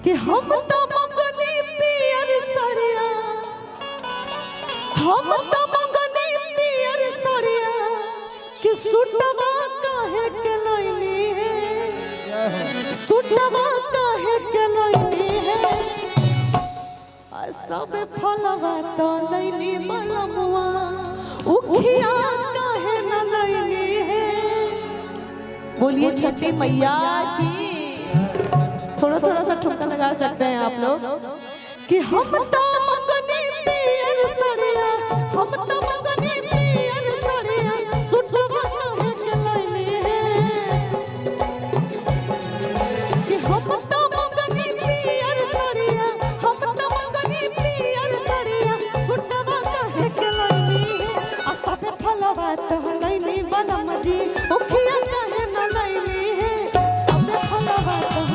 कि हम तो मंगनी पियर सड़िया, हम तो मंगनी पियर सड़िया कि सुटवा काहे के लइनी है, सुटवा काहे के लइनी है, सब फलवा तो लइनी मलमुआ उखिया काहे न लइनी है। बोलिए छठी मैया की। थोड़ा थोड़ा सा ठुमका लगा सकते हैं आप लोग कि हम तो मंगनी पियर सड़िया, हम तो मंगनी पियर सड़िया सुटवा काहे के लइनी है, कि हम तो मंगनी पियर सड़िया, हम तो मंगनी पियर सड़िया सुटवा काहे के लइनी है, आ सब फलवा तो लइनी बनम जी उखिया काहे न लइनी है, सब फलवा तो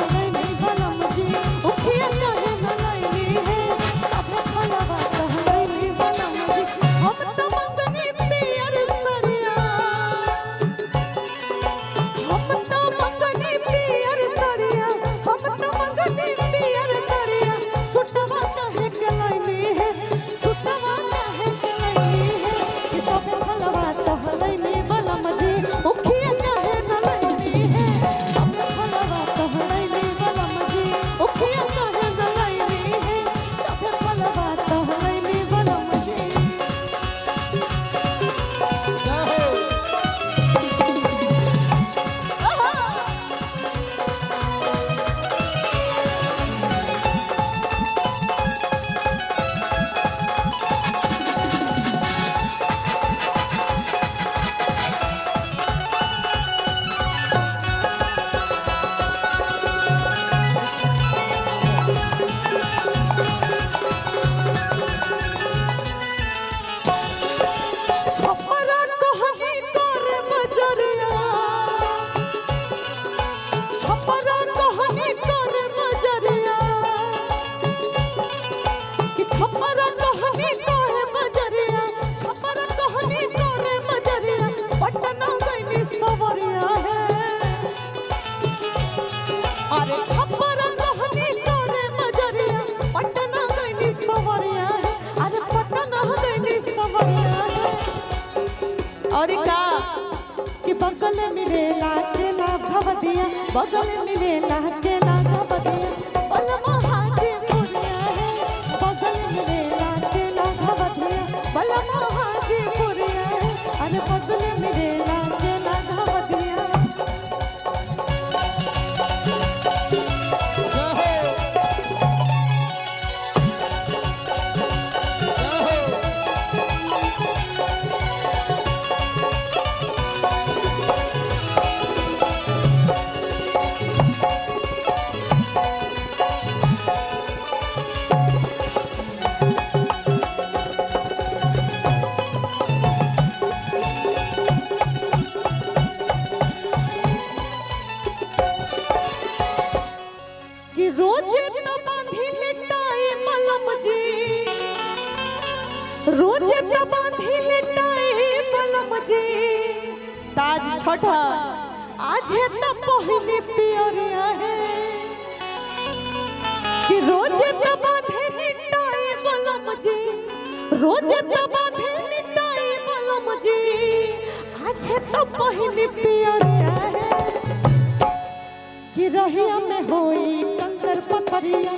और का कि बगल मिलेला के ना भवदिया, बगल मिलेला के ना भवदिया बलमा हाथी पुरिया है, बगल मिलेला के ना भवदिया बलमा हाथी पुरिया है, अरे बगल मिलेला के ना भवदिया। रोजे तो बांधी लिटाई मलम जी, रोजे तो बांधी लिटाई मलम जी, ताज छठा आज है तो पहिली पियरिया है, कि रोजे तो बांधी लिटाई मलम जी, रोजे तो बांधी लिटाई मलम जी, आज है तो पहिली पियरिया है, कि रहिया में होई कंकर पथरिया